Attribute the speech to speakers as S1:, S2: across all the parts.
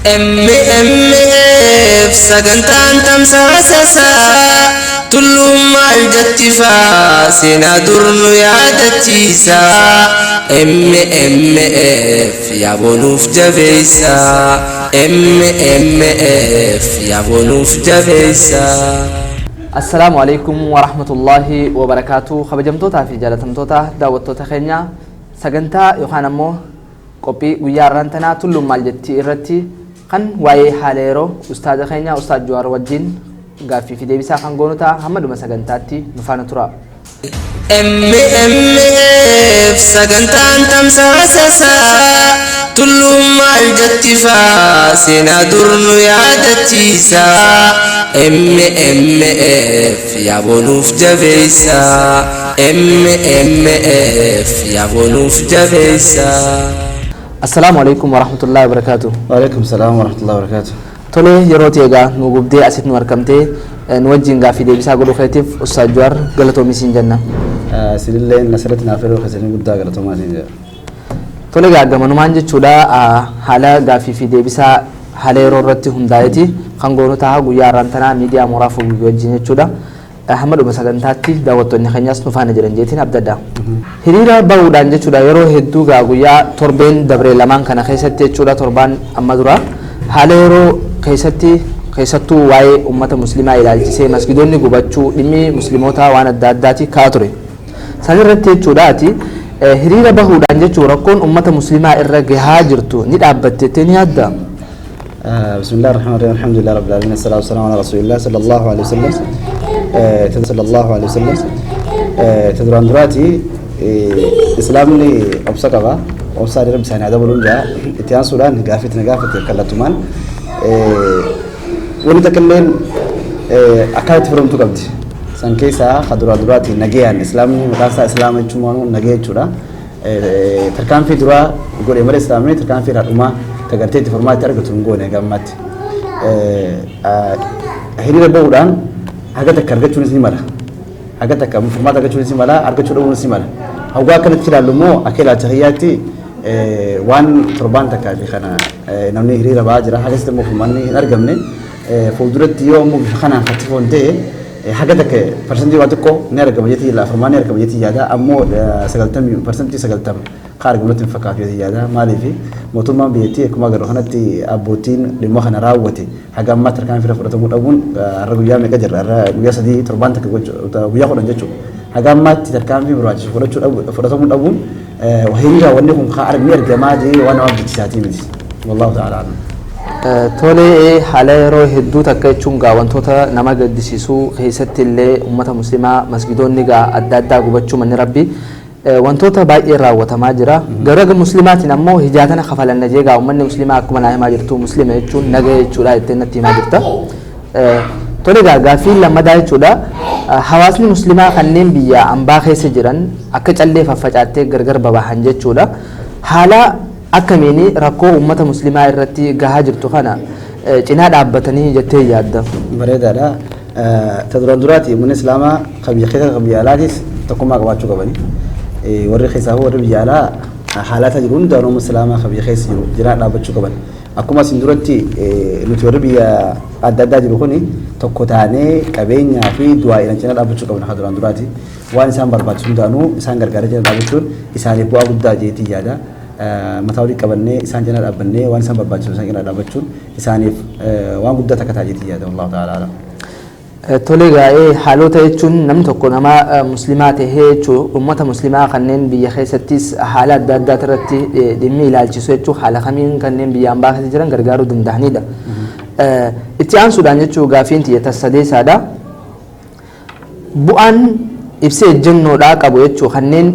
S1: MMF sagantaan tamsaasasa tullummaa ijattifaa seenaa durnu yaadachiisa MMF yaabonuuf jabeessa MMF yaabonuuf jabeessa.
S2: Assalamu alaikum wa rahmatullahi wa barakatuh. Kabajamtoota fi jaalatamtoota daawwattoota keenya sagantaa yookaan ammoo qophii guyyaa irraantanaa tullummaa ijatti irratti kan waa'ee haala yeroo ustaaza keenya ustaaz Jawaar wajjin gaaffii fi deebisaa kan goonu ta'a. Hammaduma sagantaatti nu faana tura.
S1: MMF sagantaan tamsaasasa tullummaa ijattifaa seenaa durnu yaadachiisa MMF yaabonuuf jabeessa MMF yaabonuuf jabeessa.
S2: Assalamu alaikum wa rahmatullahi wa barakatuh.
S3: Wa alaikum salam wa rahmatullahi wa barakatuh.
S2: Tole yeroo teegaa nu gubdee asitti nu argamtee nu wajjin gaaffii deebisaa godhuu keetiif ustaaz Jawaar galatoomi siin jenna.
S3: Silillee nasirratti naaf yeroo keessanii guddaa galatoomaa siin jedha.
S2: Tole gaagamanumaan jechuudha haala gaaffii fi deebisaa haala yeroo irratti hundaa'eeti kan goonu ta'a guyyaa irraantanaa miidiyaa mooraa fuugii wajjin jechuudha. Hammaduma sagantaatti daawwattoonni keenyas nu faana jiran jeetiin abdadda. Hiriira bahuudhaan jechuudha yeroo hedduu guyyaa torbeen dabree lamaan kana keessatti jechuudha torbaan amma dura haala yeroo keessattuu waa'ee ummata muslimaa ilaalchisee masgidoonni gubachuu dhimmi muslimootaa waan adda addaati kaa ture. San irratti jechuudhaati hiriira bahuudhaan jechuun rakkoon ummata muslimaa irra gahaa jirtu ni dhaabbatte ni yaadda.
S3: Bismillahir Rahmanir Rahim. Alhamdulillahi Rabbil Alamin. Assalatu wassalamu ala Rasulillah sallallahu alaihi wasallam. Sallallahu alaihi wasallam. Taduraan duraati islaamni obsa qaba. Obsa adda rabbi isaanii adabaluun jaa itti aansuudhaan gaaffiitti na gaafate kallattumaan wanti takka illeen akka itti firamtu qabdi. San keessaa kaduraan duraati nagayaan islaamni maqaan isaa islaama jechuun nagaya jechuudha. Tarkaanfii duraa godhee malee islaamni tarkaanfii raadhumaa tagartee itti formaatti argatu hin goone gammatti. Hiriira bahuudhaan haga takka argachuunis ni mala. Haga takka formaata argachuunis ni mala, argachuu dhabuunis ni mala. Hawwaa kanatti ilaallu immoo akka ilaalcha hiyyaatti waan torbaan takkaa fi kana namni hiriira bahaa jira. Hagas immoo formaanni hin argamne fuulduratti yoo immoo bifa kanaan fattifoon ta'e haga takka parsantii waa xiqqoo ni argama jetii ilaa formaanni argama jetii yaada ammoo 90% ka argamatti hin fakkaatu jetii yaada maaliif mootummaan biyyattii akkuma agarru kanatti abbootiin dhimma kana raawwate haga ammaa tarkaanfii fudhatamuu dhabuun har'a guyyaa meeqa jirra har'a guyyaa 3 torbaan takka guyyaa 10 jechuudha haga ammaatti tarkaanfii barbaachisu fudhatamuu dhabuun hiriira wanni kun ka argamaa jee waan nama abdachiisaatii miti wallahu ta'ala a'lam.
S2: Tole haala yeroo hedduu takka jechuun wantoota nama gaddisiisuu keessatti illee ummata muslimaa masgidoonni adda addaa gubachuu manni rabbi wantoota baay'ee raawwatamaa jira. Gara muslimaatiin ammoo hijaatana kafalanna jeegaa ummanni muslimaa akkuma naa himaa jirtu muslima jechuun nagaa jechuudha jettee natti himaa jirta. Tole gaaffii lammadaa jechuudha hawaasni muslimaa kanneen biyya ambaa keessa jiran akka callee faffacaattee gargar babahan jechuudha. Haala akkamiin rakkoo ummata muslimaa irratti gahaa jirtu kana cinaa dhaabbatanii jettee yaadda?
S3: Bareedaadha. Taduraan duraati ummanni islaamaa qabiyya keessa qabiyya alaatis tokkummaa qabaachuu qabani. Warri keessaa warri biyya alaa haalata jiru hundaanuu ummanni islaamaa qabiyya keessa jiru cinaa dhaabbachuu qaban. Akkuma isin duratti nuti warri biyya adda addaa jiru kuni tokko taanee qabeenyaa fi du'aa'iidhaan cinaa dhaabbachuu qabna taduraan duraati. Waan isaan barbaachisu hundaanuu isaan gargaaree cinaa dhaabbachuun isaaniif bu'aa guddaa jeetii yaada. Mataa walii qabannee isaan cinaa dhaabbannee waan isaan barbaachisu isaan cinaa dhaabbachuun isaaniif waan guddaa takka taajeetii yaada wallahu ta'ala a'lam.
S2: Tole gaa'ee haalota jechuun namni tokko nama muslimaa tahee jechuun ummata muslimaa kanneen biyya keessattis haala adda addaa irratti dhimmi ilaalchisu jechuun haala kamiin kanneen biyya ambaa keessa jiran gargaaruu danda'anidha. Itti aansuudhaan jechuun gaaffiin xiyyeeta sadeessaadha. Bu'aan ibsee ejjennoodhaa qabu jechuun kanneen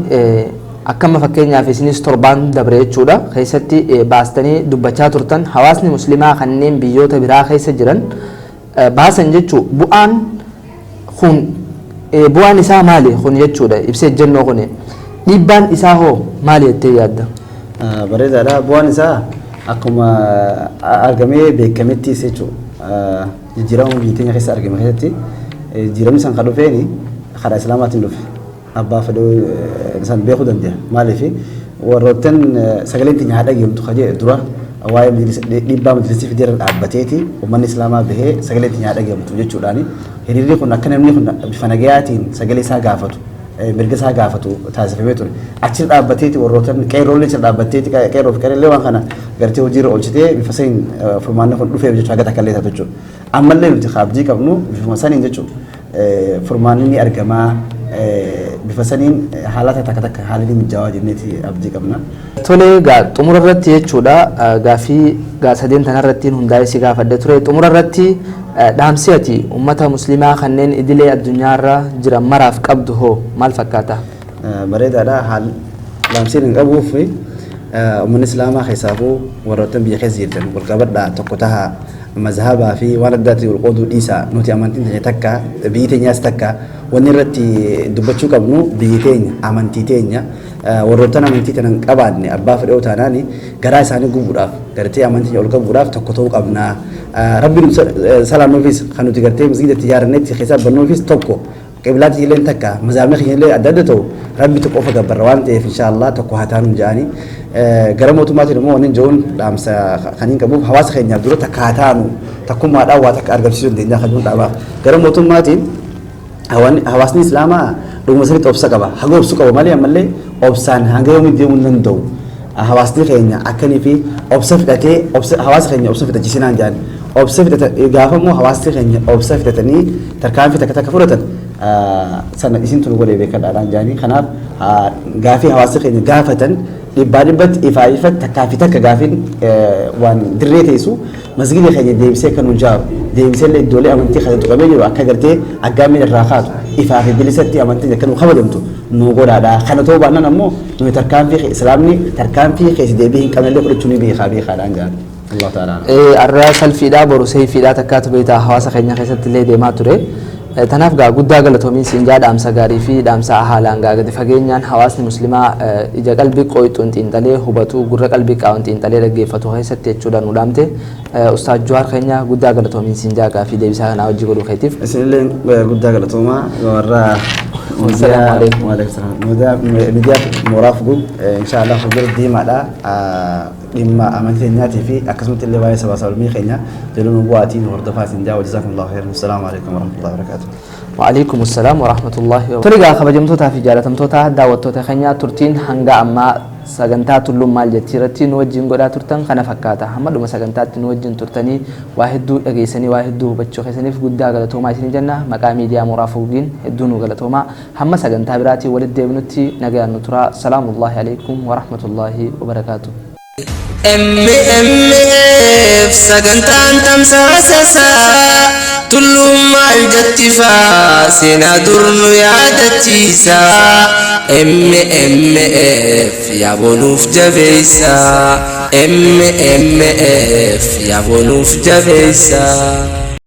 S2: akkama fakkeenyaaf isinis torbaan dabre jechuudha keessatti baastanii dubbachaa turtan hawaasni muslimaa kanneen biyyoota biraa keessa jiran baasan jechuun bu'aan isaa maali kun jechuudha ibsee ejjennoo kun dhiibbaan isaa hoo maali jettee yaadda?
S3: Bareedaadha. Bu'aan isaa akkuma argamee beekametti jechuudha jijjiirama biyya keenya keessa argame keessatti jijjiiramni san kan dhufeeni karaa islaamaatiin dhufe. Abbaa fedhuu isaan beekuu danda'a. Maaliif warroottan sagaleen keenya haa dhageeffamtu dura waa'ee dhiibbaa majlisii fidee dhaabbateeti uummanni islaamaa bahee sagalee itti nyaadha gammatu jechuudhaani hiriirri kun akka namni kun bifa nagayaatiin sagalee isaa gaafatu mirga isaa gaafatu taasifamee ture achi dhaabbateeti warrootan qeerroolee achi dhaabbateeti qeerroo fi qeerroolee waan kana gartee hojiirra oolchitee bifa saniin furmaanni kun dhufeef jechuudha haga takka illee taatu jechuudha ammallee nuti abdii qabnu bifuma saniin jechuudha furmaanni ni argamaa bifa saniin haalata takka takka haalli mijaawaa jenneeti abdii qabna.
S2: Tole xumura irratti jechuudha gaafii sadeen tanarratti hundaa'ee si gaafadde ture xumura irratti dhaamsi ati ummata muslimaa kanneen idilee addunyaarra jiran maraaf qabdu hoo maal fakkaata?
S3: Bareedaadha haal dhaamsiin hin qabuuf uummanni islaamaa keessaafuu warroottan biyya keessa jirtan wal qabadhaa tokko tahaa mazhabaa fi waan addaatti wal qooduu dhiisaa nuti amantiin teenya takka biyyi teenyaas takka wanni irratti dubbachuu qabnu biyyi teenya amantii teenya warroottan amantii kana hin qabaanne abbaa fedhoo taanaani garaa isaanii gubuudhaaf gartee amantii ol qabuudhaaf tokko ta'uu qabnaa rabbiin salaanuufis kan nuti gartee masgiidatti ijaarannetti keessaa bannuufis tokko qiblaati illee takka mazhabni keenya illee adda adda ta'u rabbi tokko ofa gabbarra waan ta'eef inshaallah tokko haa taanu jedhanii gara mootummaatiin immoo wanni jiruun dhaamsa kan hin qabuuf hawaasa keenyaaf dura takka haa taanu takkummaadhaan waa takka argamsiisuu dandeenya kan jiru dhaabaaf gara mootummaatiin hawaasni islaamaa dhuguma sirriitti obsa qaba haga obsu qaba malee ammallee obsaan hanga yoomii deemuu hin danda'u hawaasni keenya akkanii fi obsa fidhatee hawaasa keenya obsa fidhachiisinaan jedhan obsa fidhata gaafa immoo hawaasni keenya obsa fidhatanii tarkaanfii takka takka fudhatan sana isin tunu godhee beekadhaadhaan jedhanii kanaaf gaafii hawaasni keenya gaafatan dhibbaa dhibbatti ifaa ifatti takkaa fi takka gaafiin waan dirree teessu masgiida keenya deebisee kan hojjaaru deebisee illee iddoolee amantii kan tuqamee jiru akka gartee aggaamii irraa kaatu ifaa fi bilisatti amantiin akka nu kabajamtu nu godhaadha kana ta'uu baannaan ammoo nuyi tarkaanfii islaamni tarkaanfii keessa deebii hin qabnellee fudhachuu ni beekaadhaan jedhan Allah ta'ala.
S2: Arraa salfiidhaa boru seefiidhaa takkaatu beektaa hawaasa keenya keessatti illee deemaa ture. Tanaaf gaa guddaa galatoomiin siin jaa dhaamsa gaarii fi dhaamsa haalaan gaa gadi fageenyaan hawaasni muslimaa ija qalbii qooyxuun xiinxalee hubatu gurra qalbii qaawwan xiinxalee dhaggeeffatu keessatti jechuudha nu dhaamte ustaad Jawaar keenya guddaa galatoomiin siin jaa gaa fi deebisaa kanaa hojii godhuu keetiif.
S3: Isinillee guddaa galatoomaa warra miidiyaa mooraaf gub inshaallah fuuldura diimaadha dhimma amantii keenyaatii fi akkasumatti illee waa'ee sabaa sablammii keenya jedhuun bu'aatiin hordofaa isin jaa wajjizaakumullahu khairan assalaamu alaikum warahmatullahi wabarakatuh.
S2: وعليكم السلام ورحمة الله وبركاته. تلقى خبجمتوتا في جالتمتوتا دعوتوتا خنيا ترتين هنگا أما سجنتات اللوم مال جتيرتي نوجين قدا ترتن خنا فكاتا حمد وما سجنتات نوجين ترتني واحد دو أجيسني واحد دو بتشو خسني في قدا قلتهما يسني جنة مقامي ديا مرافقين الدونو قلتهما هم سجنتا براتي ولد ديبنتي نجا نترى سلام الله عليكم ورحمة الله وبركاته.
S1: MMF sagantaan tamsaasasaa tullummaa ijattifaa seenaa durnu yaadachiisaa MMF yaabonuuf jabeessaa MMF yaabonuuf jabeessaa.